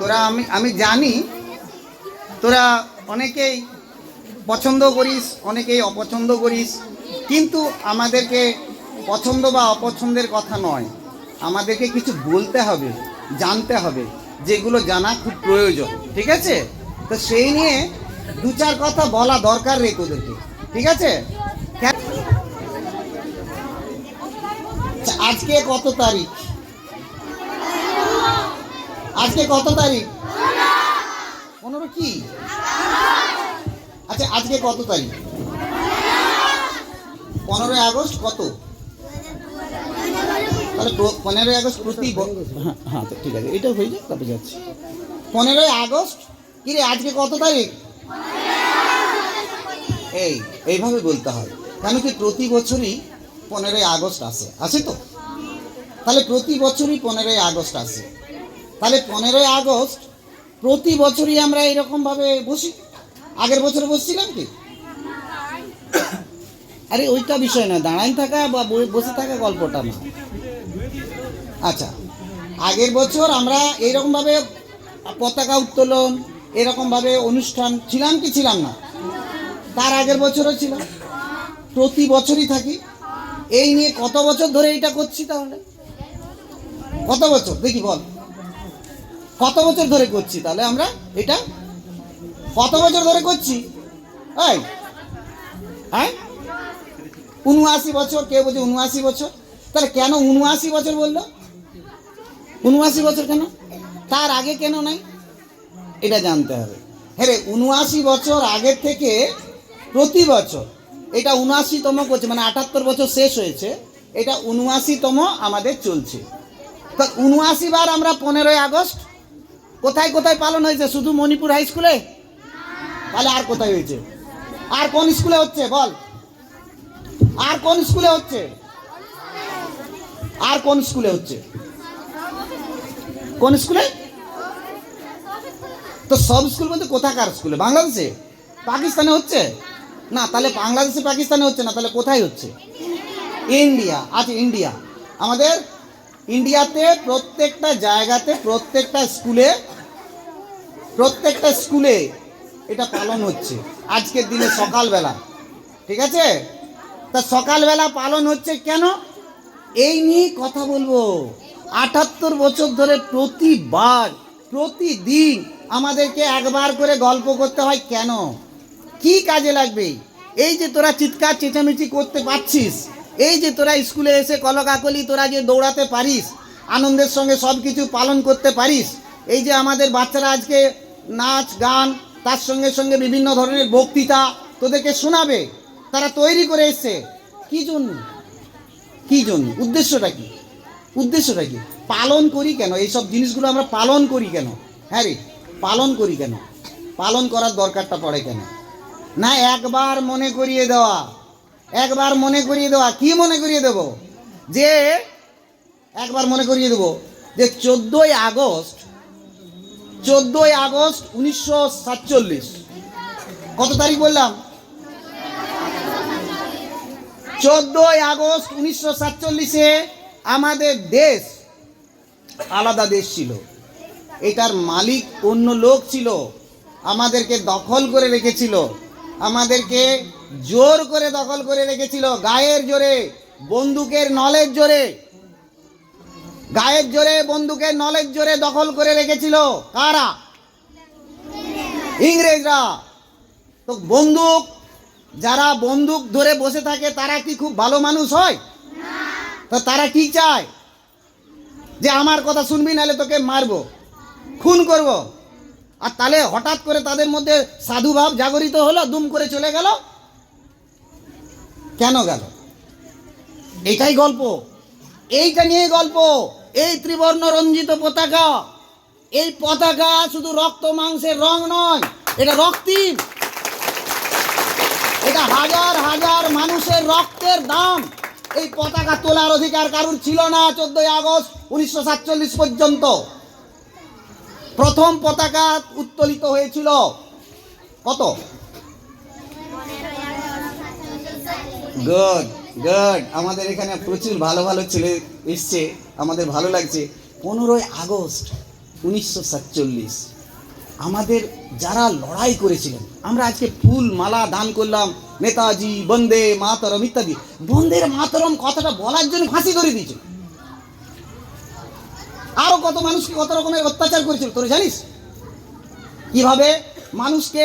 তোরা আমি জানি তোরা অনেকেই পছন্দ করিস, অনেকেই অপছন্দ করিস, কিন্তু আমাদেরকে পছন্দ বা অপছন্দের কথা নয়, আমাদেরকে কিছু বলতে হবে, জানতে হবে, যেগুলো জানা খুব প্রয়োজন। ঠিক আছে? তো সেই নিয়ে দু চার কথা বলা দরকার রে তোদেরকে। ঠিক আছে? আজকে কত তারিখ? আজকে কত তারিখ? 15 কি? আচ্ছা, আজকে কত তারিখ? 15 আগস্ট কত? তাহলে 15 আগস্ট প্রতি হ্যাঁ তো ঠিক আছে, এটা হয়ে যাক, তারপরে যাচ্ছি। 15 আগস্ট কি রে, আজকে কত তারিখ? এইভাবে বলতে হয়, কেন কি প্রতি বছরই 15 আগস্ট আসে তো, তাহলে প্রতি বছরই 15 আগস্ট আসে। তাহলে 15 আগস্ট প্রতি বছরই আমরা এরকমভাবে বসি। আগের বছর বসছিলাম কি? আরে ওইটা বিষয় না, দাঁড়াই থাকা বা বসে থাকা গল্পটা না। আচ্ছা, আগের বছর আমরা এইরকমভাবে পতাকা উত্তোলন, এরকমভাবে অনুষ্ঠান ছিলাম কি ছিলাম না? তার আগের বছরও ছিলাম, প্রতি বছরই থাকি। এই নিয়ে কত বছর ধরে এটা করছি? তাহলে কত বছর দেখি বল, কত বছর ধরে করছি? তাহলে আমরা এটা কত বছর ধরে করছি? হ্যাঁ, 79 বছর। কেউ বলছে 79 বছর। তাহলে কেন 79 বছর বললো? 79 বছর কেন? তার আগে কেন নাই? এটা জানতে হবে। হ্যাঁ রে, 79 বছর আগের থেকে প্রতি বছর এটা 79তম করছে, মানে 78 বছর শেষ হয়েছে, এটা 79তম আমাদের চলছে। তো 79 বার আমরা 15 আগস্ট কোথায় কোথায় পালন হয়েছে? শুধু মণিপুর হাই স্কুলে? তাহলে আর কোথায় হয়েছে? আর কোন স্কুলে হচ্ছে বল? আর কোন স্কুলে হচ্ছে? আর কোন স্কুলে হচ্ছে? কোন স্কুলে? তো সব স্কুল বলতে কোথাকার স্কুলে? বাংলাদেশে? পাকিস্তানে হচ্ছে না? তাহলে বাংলাদেশে পাকিস্তানে হচ্ছে না, তাহলে কোথায় হচ্ছে? ইন্ডিয়া। আচ্ছা, ইন্ডিয়া, আমাদের ইন্ডিয়াতে প্রত্যেকটা জায়গাতে প্রত্যেকটা স্কুলে এটা পালন হচ্ছে আজকের দিনে সকালবেলা। ঠিক আছে? তা সকালবেলা পালন হচ্ছে কেন, এই নিয়ে কথা বলবো। 78 বছর ধরে প্রতিদিন আমাদেরকে একবার করে গল্প করতে হয় কেন? কি কাজে লাগবে? এই যে তোরা চিৎকার চেঁচামেচি করতে পারছিস, এই যে তোরা স্কুলে এসে কলকাকলি তোরা যে দৌড়াতে পারিস, আনন্দের সঙ্গে সব কিছু পালন করতে পারিস, এই যে আমাদের বাচ্চারা আজকে নাচ গান তার সঙ্গে সঙ্গে বিভিন্ন ধরনের বক্তৃতা তোদেরকে শোনাবে, তারা তৈরি করে এসছে কি জন্য? কি জন্য? উদ্দেশ্যটা কি? উদ্দেশ্যটা কি? পালন করি কেন? এইসব জিনিসগুলো আমরা পালন করি কেন? হ্যাঁ রে, পালন করি কেন? পালন করার দরকারটা পড়ে কেন? না, একবার মনে করিয়ে দেওয়া। একবার মনে করিয়ে দেওয়া। কি মনে করিয়ে দেব? যে একবার মনে করিয়ে দেব যে 14 আগস্ট 1947। কত তারিখ বললাম? 14 আগস্ট 1947-এ আমাদের দেশ আলাদা দেশ ছিল। এটার মালিক অন্য লোক ছিল, আমাদেরকে দখল করে রেখেছিল, আমাদেরকে জোর করে দখল করে রেখেছিল, গায়ের জোরে, বন্দুকের নলের জোরে, গায়ের জোরে, বন্দুকের নলের জোরে দখল করে রেখেছিল। কারা? ইংরেজরা। তো যারা বন্দুক ধরে বসে থাকে তারা কি খুব ভালো মানুষ হয়? তো তারা কি চায়? যে আমার কথা শুনবি, নাহলে তোকে মারবো, খুন করব। আর তাহলে হঠাৎ করে তাদের মধ্যে সাধুভাব জাগরিত হলো, দুম করে চলে গেল। কেন গেল? এটাই গল্প, এইটা নিয়ে গল্প। এই ত্রিবর্ণ রঞ্জিত পতাকা, এই পতাকা শুধু রক্ত মাংসের রং নয়, এটা রক্তিম, এটা হাজার হাজার মানুষের রক্তের দাম। এই পতাকা তোলার অধিকার কারুর ছিল না 14 আগস্ট 1947 পর্যন্ত। প্রথম পতাকা উত্তোলিত হয়েছিল কত? গুড গুড, আমাদের এখানে প্রচুর ভালো ভালো ছেলে এসছে, আমাদের ভালো লাগছে। 15 আগস্ট 1947 আমাদের যারা লড়াই করেছিলেন, আমরা আজকে ফুল মালা দান করলাম, নেতাজি বন্দে মাতরম ইত্যাদি। বন্দে মাতরম কথাটা বলার জন্য ফাঁসি করে দিয়েছে। আরো কত মানুষকে কত রকমের অত্যাচার করেছিল তোরা জানিস? কিভাবে মানুষকে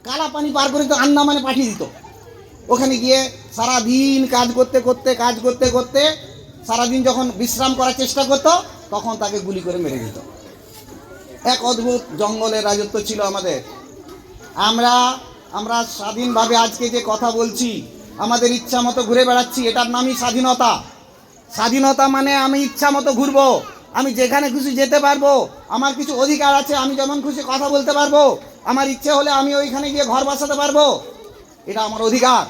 কালা পানি পার করে তো আন্দামানে পাঠিয়ে দিত। ওখানে গিয়ে সারাদিন কাজ করতে সারাদিন যখন বিশ্রাম করার চেষ্টা করতো, তখন তাকে গুলি করে মেরে দিত। এক অদ্ভুত জঙ্গলের রাজত্ব ছিল আমাদের। আমরা স্বাধীনভাবে আজকে যে কথা বলছি, আমাদের ইচ্ছা মতো ঘুরে বেড়াচ্ছি, এটার নামই স্বাধীনতা। স্বাধীনতা মানে আমি ইচ্ছা মতো ঘুরবো, আমি যেখানে খুশি যেতে পারবো, আমার কিছু অধিকার আছে, আমি যেমন খুশি কথা বলতে পারবো, আমার ইচ্ছে হলে আমি ওইখানে গিয়ে ঘর বসাতে পারবো, এটা আমার অধিকার।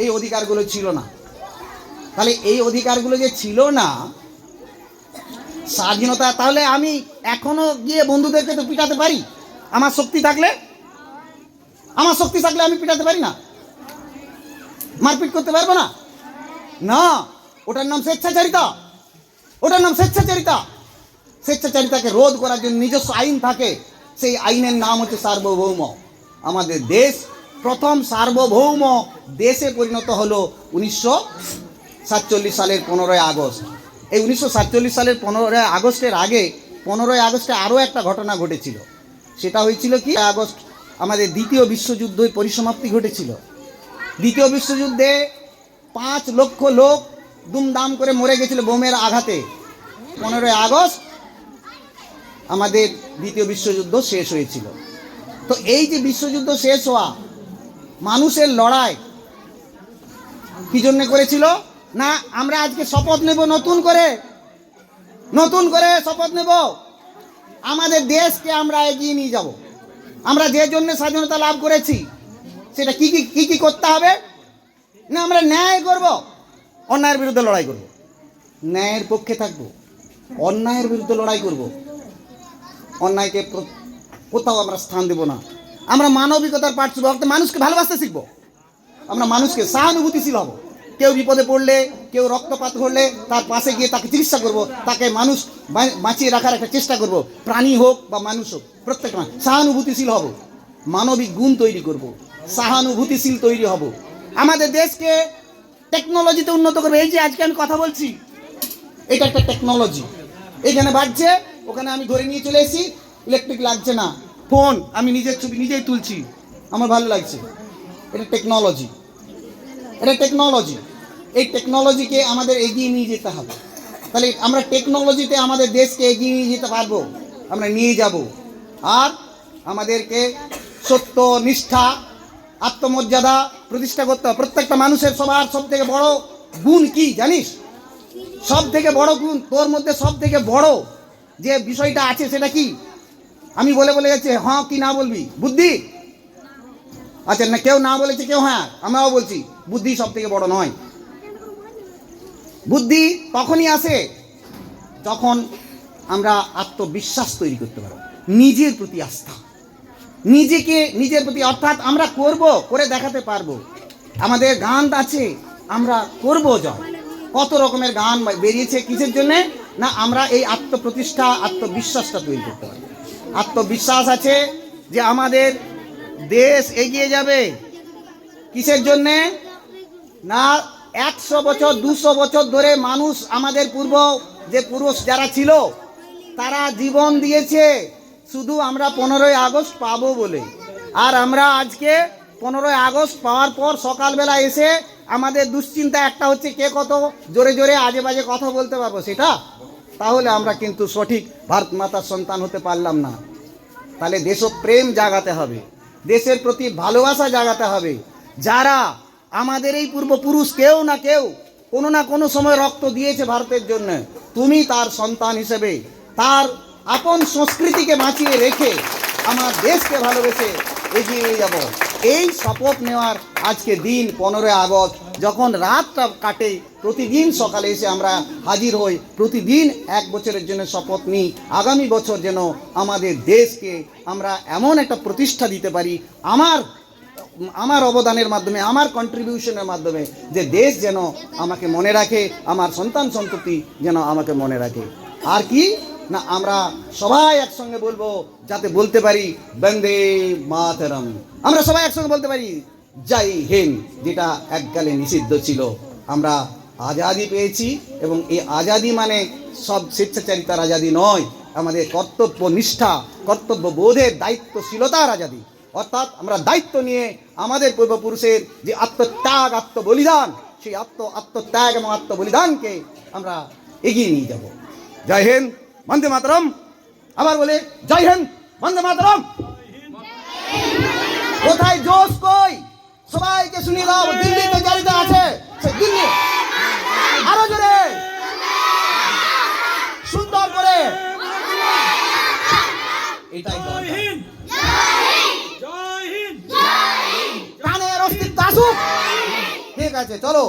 এই অধিকারগুলো ছিল না। তাহলে এই অধিকারগুলো যে ছিল না, স্বাধীনতা, তাহলে আমি এখনো গিয়ে বন্ধুদেরকে তো পিটাতে পারি আমার শক্তি থাকলে। আমি পিটাতে পারি না, মারপিট করতে পারবো না? না, ওটার নাম স্বেচ্ছাচারিতা। স্বেচ্ছাচারিতাকে রোধ করার জন্য নিজস্ব আইন থাকে, সেই আইনের নাম হচ্ছে সার্বভৌম। আমাদের দেশ প্রথম সার্বভৌম দেশে পরিণত হলো 1947 সালের 15ই আগস্ট। এই 1947 সালের 15ই আগস্টের আগে 15ই আগস্টে আরও একটা ঘটনা ঘটেছিল। সেটা হয়েছিল কি, আগস্ট আমাদের দ্বিতীয় বিশ্বযুদ্ধের পরিসমাপ্তি ঘটেছিল। দ্বিতীয় বিশ্বযুদ্ধে 5 লক্ষ লোক দুমদাম করে মরে গেছিল বোমের আঘাতে। 15ই আগস্ট আমাদের দ্বিতীয় বিশ্বযুদ্ধ শেষ হয়েছিল। তো এই যে বিশ্বযুদ্ধ শেষ হওয়া, মানুষের লড়াই কি জন্য করেছিল? না, আমরা আজকে শপথ নেব, নতুন করে শপথ নেব, আমাদের দেশকে আমরা এগিয়ে নিয়ে যাব। আমরা যে জন্য স্বাধীনতা লাভ করেছি, সেটা কি করতে হবে? না, আমরা ন্যায় করব, অন্যায়ের বিরুদ্ধে লড়াই করব, ন্যায়ের পক্ষে থাকব, অন্যায়ের বিরুদ্ধে লড়াই করব, অন্যায়কে কোথাও আমরা স্থান দেব না। আমরা মানবিকতার পাঠ শিখব, মানুষকে ভালোবাসতে শিখব, আমরা মানুষকে সহানুভূতিশীল হব। কেউ বিপদে পড়লে, কেউ রক্তপাত করলে তার পাশে গিয়ে তাকে চিকিৎসা করব, তাকে মানুষ বাঁচিয়ে রাখার একটা চেষ্টা করব, প্রাণী হোক বা মানুষ হোক, প্রত্যেক মানুষ সহানুভূতিশীল হব, মানবিক গুণ তৈরি করব, সহানুভূতিশীল তৈরি হব, আমাদের দেশকে টেকনোলজিতে উন্নত করবে। এই যে আজকে আমি কথা বলছি, এটা একটা টেকনোলজি। এখানে বাজছে, ওখানে আমি ধরে নিয়ে চলে এসেছি, ইলেকট্রিক লাগছে না, ফোন আমি নিজের ছবি নিজেই তুলছি, আমার ভালো লাগছে। এটা টেকনোলজি। এই টেকনোলজিকে আমাদের এগিয়ে নিয়ে যেতে হবে। তাহলে আমরা টেকনোলজিতে আমাদের দেশকে এগিয়ে নিয়ে যেতে পারবো, আমরা নিয়ে যাব। আর আমাদেরকে সত্য, নিষ্ঠা, আত্মমর্যাদা প্রতিষ্ঠা করতে হবে। প্রত্যেকটা মানুষের সবার সব থেকে বড় গুণ কি জানিস? সব থেকে বড় গুণ তোর মধ্যে, সব থেকে বড় যে বিষয়টা আছে সেটা কি? আমি বলে যাচ্ছে, হ্যাঁ কি না বলবি? বুদ্ধি। আচ্ছা, না কেউ না বলেছে, কেউ হ্যাঁ, আমরাও বলছি বুদ্ধি সব থেকে বড় নয়। বুদ্ধি তখনই আসে যখন আমরা আত্মবিশ্বাস তৈরি করতে পারবো, নিজের প্রতি আস্থা, নিজের প্রতি, অর্থাৎ আমরা করে দেখাতে পারবো। আমাদের গান আছে, আমরা করব জয়। কত রকমের গান বেরিয়েছে, কিসের জন্যে? না, আমরা এই আত্মপ্রতিষ্ঠা, আত্মবিশ্বাসটা তৈরি করতে পারি। আত্মবিশ্বাস আছে যে আমাদের দেশ এগিয়ে যাবে। কিসের জন্যে? না, 100 বছর 200 বছর ধরে মানুষ, আমাদের পুরুষ যারা ছিল, তারা জীবন দিয়েছে শুধু আমরা 15ই আগস্ট পাবো বলে। আর আমরা আজকে 15ই আগস্ট পাওয়ার পর সকালবেলা এসে আমাদের দুশ্চিন্তা একটা হচ্ছে, কে কত জোরে জোরে আজে বাজে কথা বলতে পারবো সেটা। তাহলে আমরা কিন্তু সঠিক ভারত মাতার সন্তান হতে পারলাম না। তাহলে দেশপ্রেম জাগাতে হবে, দেশের প্রতি ভালোবাসা জাগাতে হবে। যারা আমাদের এই পূর্বপুরুষ কেউ না কেউ কোনো না কোনো সময় রক্ত দিয়েছে ভারতের জন্য, তুমি তার সন্তান হিসেবে তার আপন সংস্কৃতিকে বাঁচিয়ে রেখে আমার দেশকে ভালোবেসে এগিয়ে যাব। এই শপথ নেওয়ার আজকে দিন 15ই আগস্ট, যখন রাতটা কাটে, প্রতিদিন সকালে এসে আমরা হাজির হই, প্রতিদিন 1 বছরের জন্য শপথ নিই, আগামী বছর যেন আমাদের দেশকে আমরা এমন একটা প্রতিষ্ঠা দিতে পারি, আমার অবদানের মাধ্যমে, আমার কন্ট্রিবিউশনের মাধ্যমে, যে দেশ যেন আমাকে মনে রাখে, আমার সন্তান সন্ততি যেন আমাকে মনে রাখে। আর কি না আমরা সবাই একসঙ্গে বলবো, যাতে বলতে পারি বন্দে মাতরম। আমরা সবাই একসঙ্গে বলতে পারি জয় হিন্দ, যেটা এককালে নিষিদ্ধ ছিল। আমরা আজাদি পেয়েছি, এবং এই আজাদি মানে সব স্বেচ্ছাচারিতার আজাদি নয়, আমাদের কর্তব্য নিষ্ঠা, কর্তব্য বোধের, দায়িত্বশীলতার আজাদি। অর্থাৎ আমরা দায়িত্ব নিয়ে আমাদের পূর্বপুরুষের যে আত্মত্যাগ, আত্মবলিদান, সেই আত্মত্যাগ এবং আত্মবলিদানকে আমরা এগিয়ে নিয়ে যাব। জয় হিন্দ, বন্দে মাতরম। আবার বলে জয় হিন্দ, বন্দে মাতরম। কোথায় জোশ কই? সবাইকে শুনিয়ে দাও, দিল্লিতে জারিতে আছে, দিল্লি আরো জোরে সুন্দর করে। এটাই প্রাণের অস্তিত্ব আসুক। ঠিক আছে, চলো।